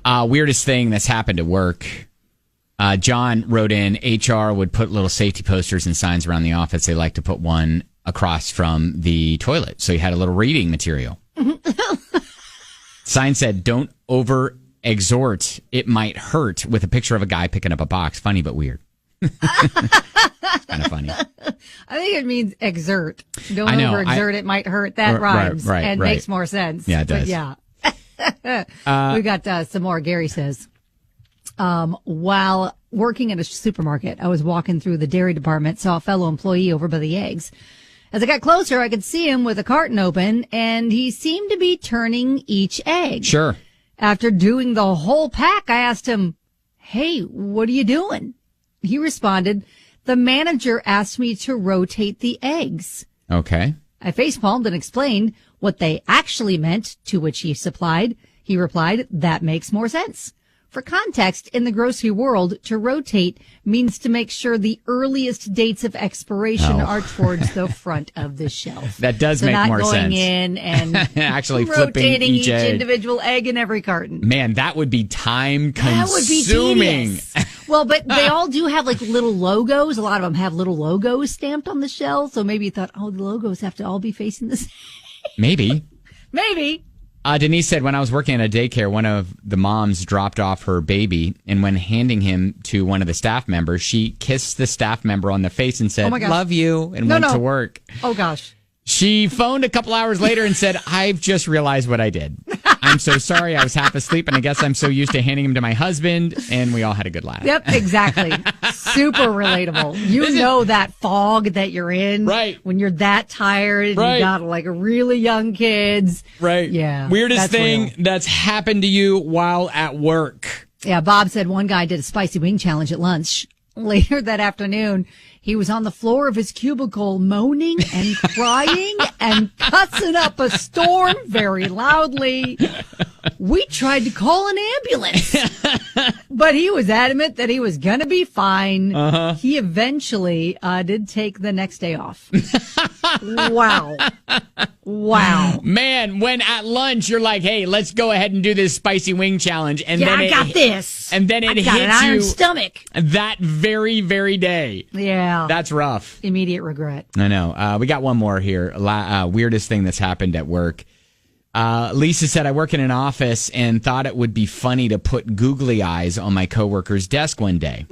Weirdest thing that's happened at work. John wrote in, HR would put little safety posters and signs around the office. They like to put one across from the toilet. So he had a little reading material. Sign said, don't over exhort. It might hurt, with a picture of a guy picking up a box. Funny, but weird. It's kind of funny. I think it means exert. Don't overexert. It might hurt. That rhymes and makes more sense. Yeah, it does. But yeah. We got some more. Gary says, while working at a supermarket, I was walking through the dairy department, saw a fellow employee over by the eggs. As I got closer, I could see him with a carton open, and he seemed to be turning each egg. Sure. After doing the whole pack, I asked him, hey, what are you doing? He responded, the manager asked me to rotate the eggs. Okay. I facepalmed and explained what they actually meant, to which he replied, that makes more sense. For context, in the grocery world, to rotate means to make sure the earliest dates of expiration are towards the front of the shelf. That does make more sense. Not going in and actually rotating each individual egg in every carton. Man, that would be time consuming. That would be tedious. Well, but they all do have like little logos. A lot of them have little logos stamped on the shell. So maybe you thought, the logos have to all be facing the same. Maybe. Maybe. Denise said, when I was working at a daycare, one of the moms dropped off her baby, and when handing him to one of the staff members, she kissed the staff member on the face and said, love you, and went to work. Oh, gosh. She phoned a couple hours later and said, I've just realized what I did. I'm so sorry. I was half asleep, and I guess I'm so used to handing him to my husband, and we all had a good laugh. Yep, exactly. Super relatable. You know that fog that you're in. Right. When you're that tired and you got like really young kids. Right. Yeah. Weirdest thing that's happened to you while at work. Yeah, Bob said one guy did a spicy wing challenge at lunch. Later that afternoon, he was on the floor of his cubicle moaning and crying and cussing up a storm very loudly. We tried to call an ambulance, but he was adamant that he was going to be fine. He eventually did take the next day off. Wow. Man, when at lunch you're like, hey, let's go ahead and do this spicy wing challenge. And then I got this. And then it hits an iron stomach that very, very day. Yeah. That's rough. Immediate regret. I know. We got one more here. Weirdest thing that's happened at work. Lisa said, I work in an office and thought it would be funny to put googly eyes on my coworker's desk one day.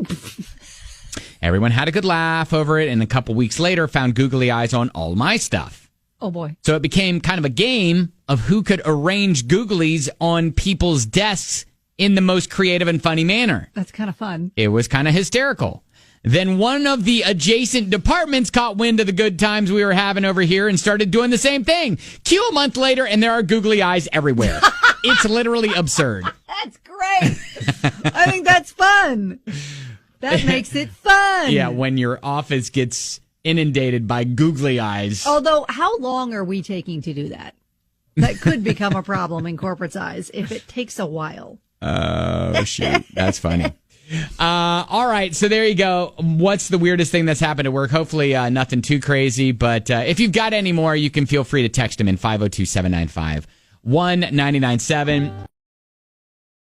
Everyone had a good laugh over it, and a couple weeks later found googly eyes on all my stuff. Oh, boy. So it became kind of a game of who could arrange googlies on people's desks in the most creative and funny manner. That's kind of fun. It was kind of hysterical. Then one of the adjacent departments caught wind of the good times we were having over here and started doing the same thing. Cue a month later, and there are googly eyes everywhere. It's literally absurd. That's great. I think that's fun. That makes it fun. Yeah, when your office gets inundated by googly eyes. Although, how long are we taking to do that? That could become a problem in corporate's eyes if it takes a while. Oh, shoot. That's funny. All right. So there you go. What's the weirdest thing that's happened at work? Hopefully nothing too crazy. But if you've got any more, you can feel free to text them in 502-795-1997.